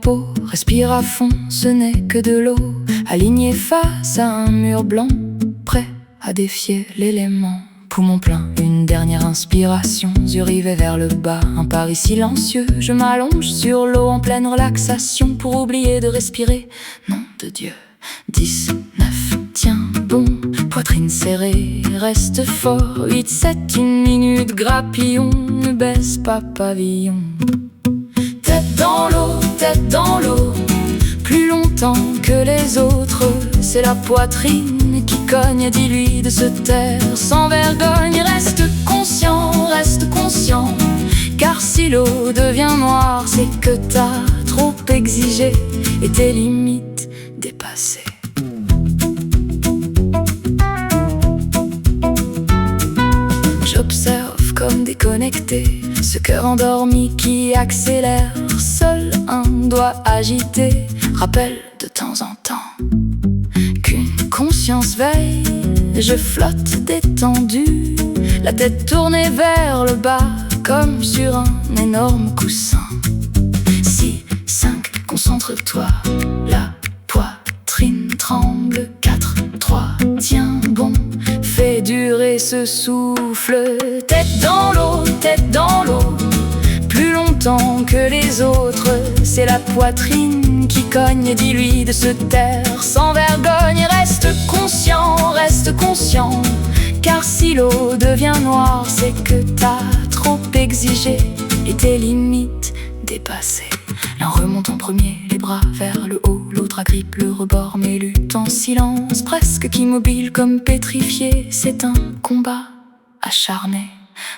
peau, respire à fond, ce n'est que de l'eau, aligné face à un mur blanc, prêt à défier l'élément. Poumon plein, une dernière inspiration, yeux rivés vers le bas, un pari silencieux. Je m'allonge sur l'eau en pleine relaxation pour oublier de respirer. Nom de Dieu. 10, 9, tiens bon, poitrine serrée, reste fort. 8, 7, une minute, grappillon, ne baisse pas pavillon. Tête dans l'eau, plus longtemps que les autres. C'est la poitrine qui cogne, dis-lui de se taire sans vergogne. Reste conscient, car si l'eau devient noire, c'est que t'as trop exigé et tes limites dépassées. J'observe comme déconnecté ce cœur endormi qui accélère. Seul un doigt agité rappelle de temps en temps qu'une conscience veille. Je flotte détendu, la tête tournée vers le bas, comme sur un énorme coussin. 6, 5, concentre-toi, la poitrine tremble. 4, 3, tiens bon, fais durer ce souffle. Tête dans l'eau, plus longtemps que les autres. C'est la poitrine qui cogne, dis-lui de se taire sans vergogne. Reste conscient, car si l'eau devient noire, c'est que t'as trop exigé et tes limites dépassées. L'un remonte en premier, les bras vers le haut, l'autre agrippe le rebord mais lutte en silence, presque immobile comme pétrifié. C'est un combat acharné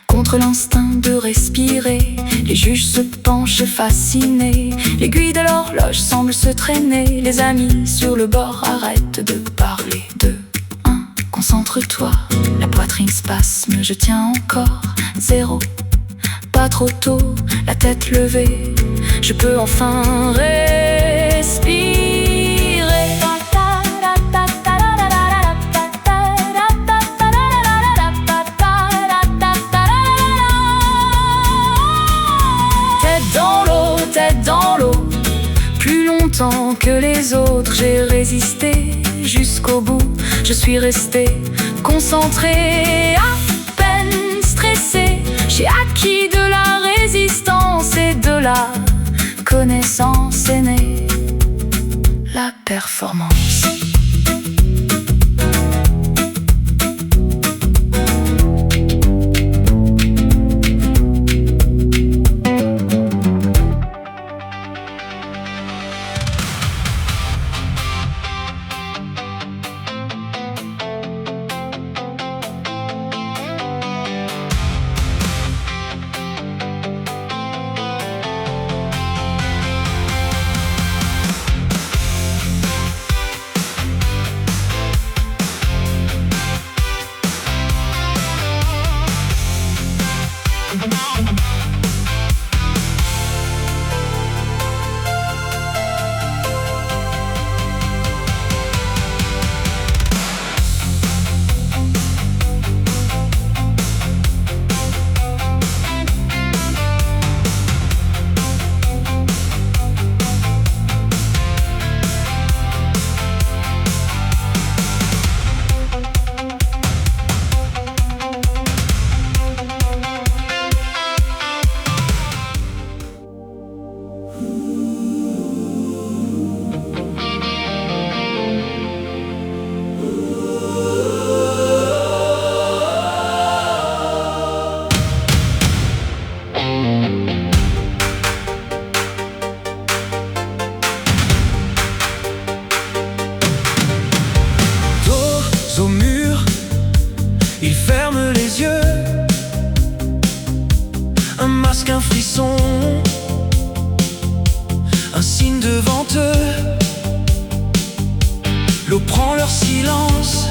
contre l'instinct de respirer. Les juges se penchent fascinés, l'aiguille de l'horloge semble se traîner. Les amis sur le bord arrêtent de parler. 2, 1, concentre-toi, la poitrine spasme, je tiens encore. 0, pas trop tôt, la tête levée, je peux enfin respirer. Tête dans l'eau, plus longtemps que les autres. J'ai résisté jusqu'au bout, je suis resté concentré, à peine stressé. J'ai acquis de la résistance et de la connaissance. Est née la performance. Il ferme les yeux, un masque, un frisson, un signe devant eux. L'eau prend leur silence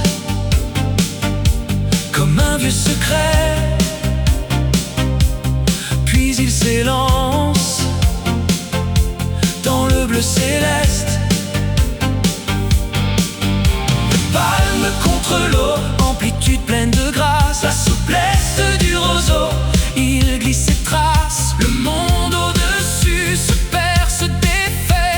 comme un vieux secret, puis ils s'élancent dans le bleu céleste. Palme contre l'eau, amplitude pleine de grâce, la souplesse du roseau, il glisse ses traces. Le monde au-dessus se perd, se défait,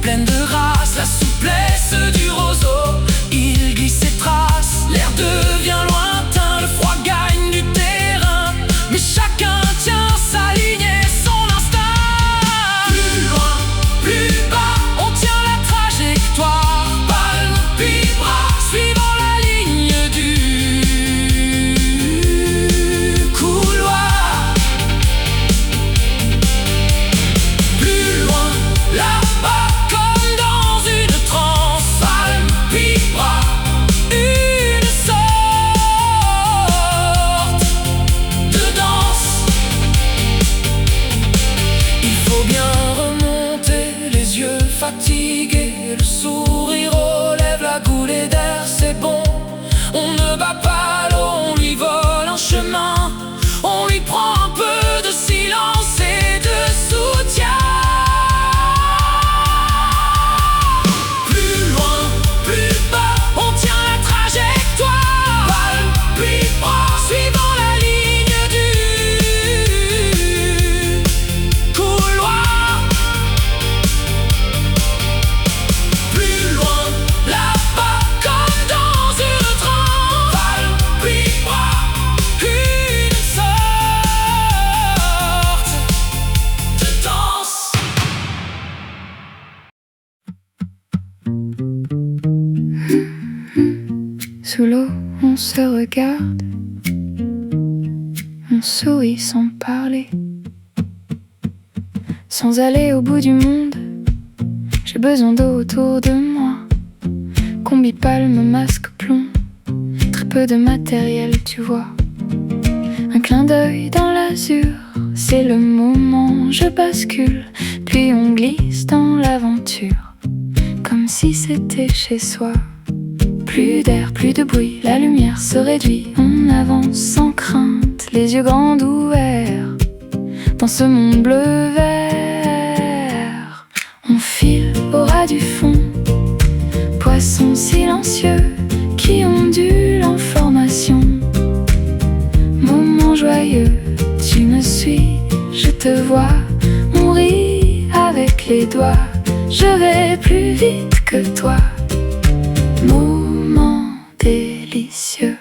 pleine de grâce, la souplesse du roseau. Il glisse ses traces, l'air devient lointain, le froid gagne du terrain, mais chacun tient sa ligne et son instinct. Plus loin, plus bas, on tient la trajectoire, palme puis bras, suivant la ligne du couloir. Plus loin, là-bas, comme dans une transe, palme puis bras, une sorte de danse. Il faut bien remonter les yeux fatigués, le sourire relève la coulée d'air, c'est bon. On ne bat pas l'eau, on lui vole un chemin, on lui prend un peu de silence et de soutien. Plus loin, plus bas, on tient la trajectoire, palme puis bras, suivant la ligne du couloir. Plus loin, là-bas, comme dans une transe, palme puis bras, une sorte de danse. Sous l'eau, on se regarde, on sourit sans parler. Sans aller au bout du monde, j'ai besoin d'eau autour de moi. Combi, palme, masque, plomb, très peu de matériel, tu vois. Un clin d'œil dans l'azur, c'est le moment, je bascule, puis on glisse dans l'aventure, comme si c'était chez soi. Plus d'air, plus de bruit, la lumière se réduit, on avance sans crainte, les yeux grands ouverts, dans ce monde bleu-vert. On file au ras du fond, poissons silencieux qui ondulent en formation. Moment joyeux, tu me suis, je te vois, on rit avec les doigts, je vais plus vite que toi. Moment délicieux.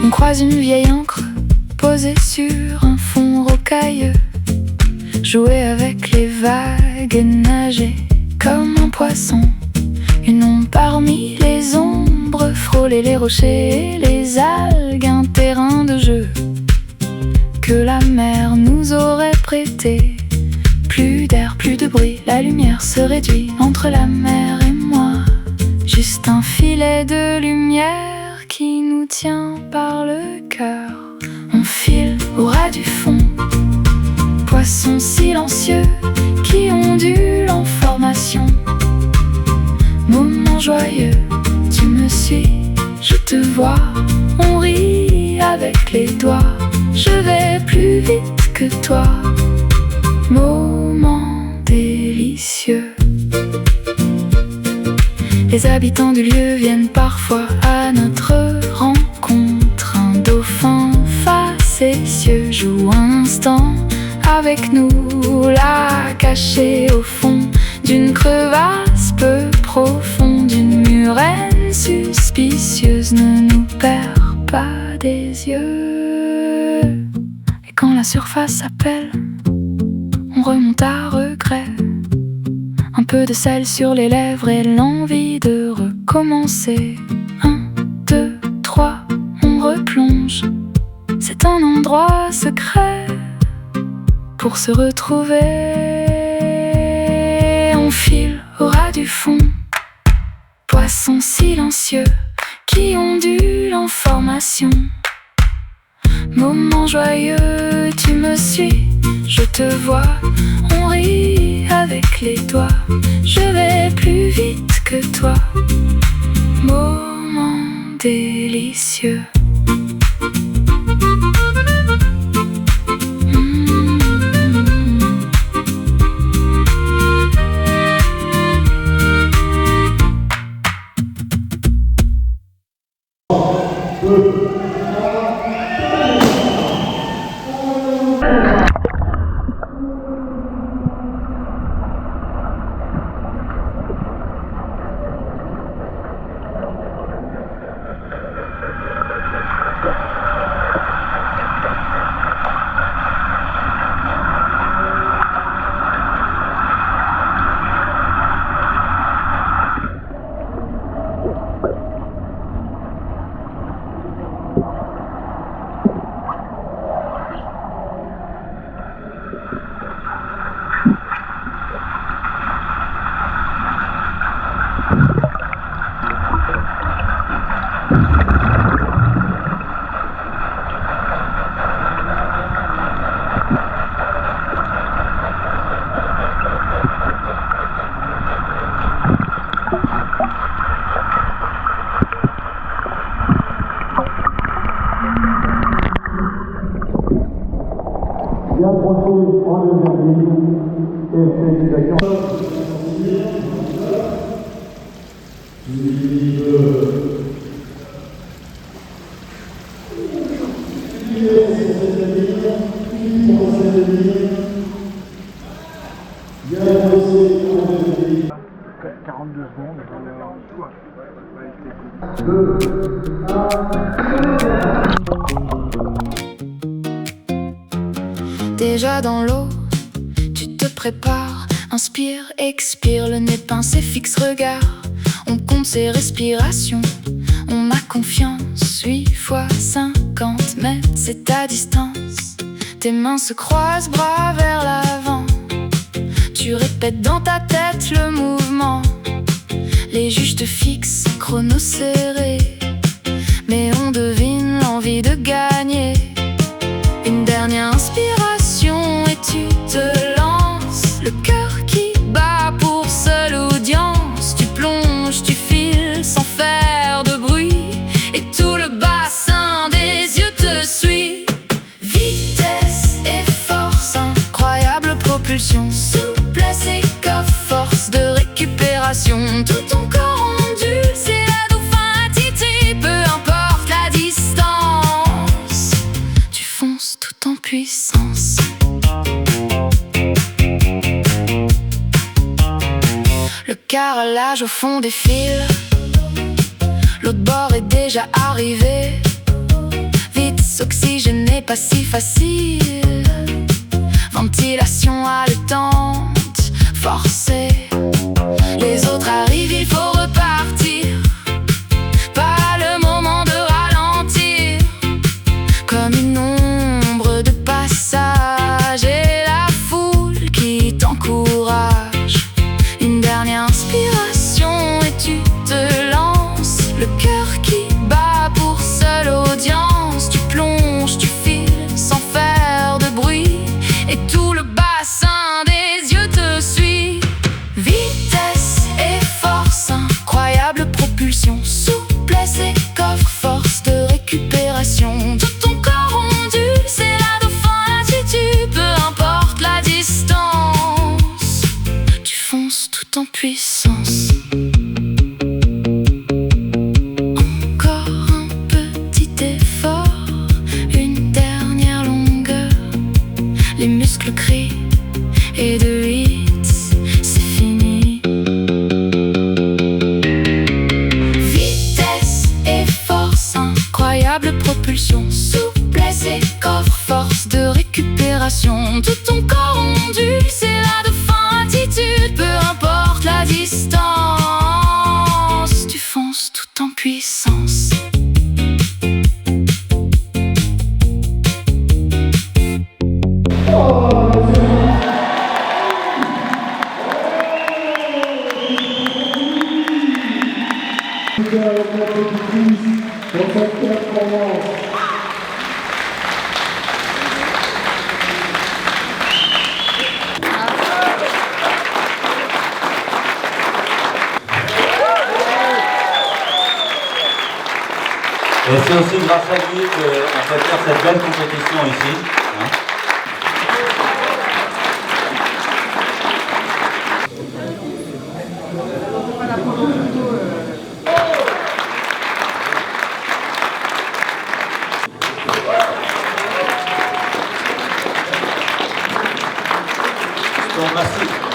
On croise une vieille encre posée sur un fond rocailleux, jouer avec les vagues et nager comme un poisson. Une ombre parmi les ombres, frôler les rochers et les algues, un terrain de jeu que la mer nous aurait prêté. Plus d'air, plus de bruit, la lumière se réduit entre la mer et moi. Juste un filet de lumière qui nous tient par le cœur. On file au ras du fond, poissons silencieux qui ondulent en formation. Moment joyeux, tu me suis, je te vois, on rit avec les doigts, je vais plus vite que toi. Moment délicieux. Les habitants du lieu viennent parfois à notre rencontre. Un dauphin facétieux joue un instant avec nous, là caché au fond d'une crevasse peu profonde. Une murène suspicieuse ne nous perd pas des yeux. Et quand la surface appelle, on remonte à regret. Un peu de sel sur les lèvres et l'envie de recommencer. 1, 2, 3, on replonge. C'est un endroit secret pour se retrouver. On file au ras du fond, poissons silencieux qui ondulent en formation. Moment joyeux, tu me suis, je te vois, on rit avec les doigts, je vais plus vite que toi. Moment délicieux. procès en deuxième ligne et fait des actions. Déjà dans l'eau, tu te prépares. Inspire, expire, le nez pincé, fixe regard. On compte ses respirations, on a confiance. 8 fois 50 mètres, c'est ta distance. Tes mains se croisent, bras vers l'avant. Tu répètes dans ta tête le mouvement. Les juges te fixent, chrono serré, mais on devine l'envie de gagner. Une dernière inspiration et tu te lances. Le cœur qui bat pour seule audience. Tu plonges, tu files sans faire de bruit, et tout le bassin des yeux te suit. Vitesse et force, incroyable propulsion. Souplesse et coffre, force de récupération. Tout ton corps ondule, c'est la dauphin attitude. Peu importe la distance, tu fonces tout en puissance. Le carrelage au fond des fils, l'autre bord est déjà arrivé. Vite s'oxygéner, pas si facile. Ventilation haletante, forcée. Les autres arrivent, il faut repartir. Pas le moment de ralentir. Comme une ombre de passage, et la foule qui t'encourage. Une dernière inspiration et tu te lances. Le cœur qui bat pour seule audience. Tu plonges, tu files sans faire de bruit, et tout le bassin des yeux te suit. Vitesse et force, incroyable propulsion. Souplesse et coffre, force de récupération. Tout ton corps ondule, c'est la dauphin attitude. Peu importe la distance, tu fonces tout en puissance. Encore un petit effort, une dernière longueur. Les muscles crient, et de 8, c'est fini. Vitesse et force, incroyable propulsion. Souplesse et coffre, force de récupération. Tout ton corps ondule, c'est la dauphin attitude. Peu importe la distance, tu fonces tout en puissance. Et c'est aussi grâce à lui qu'on peut faire cette belle compétition ici. Je te remercie.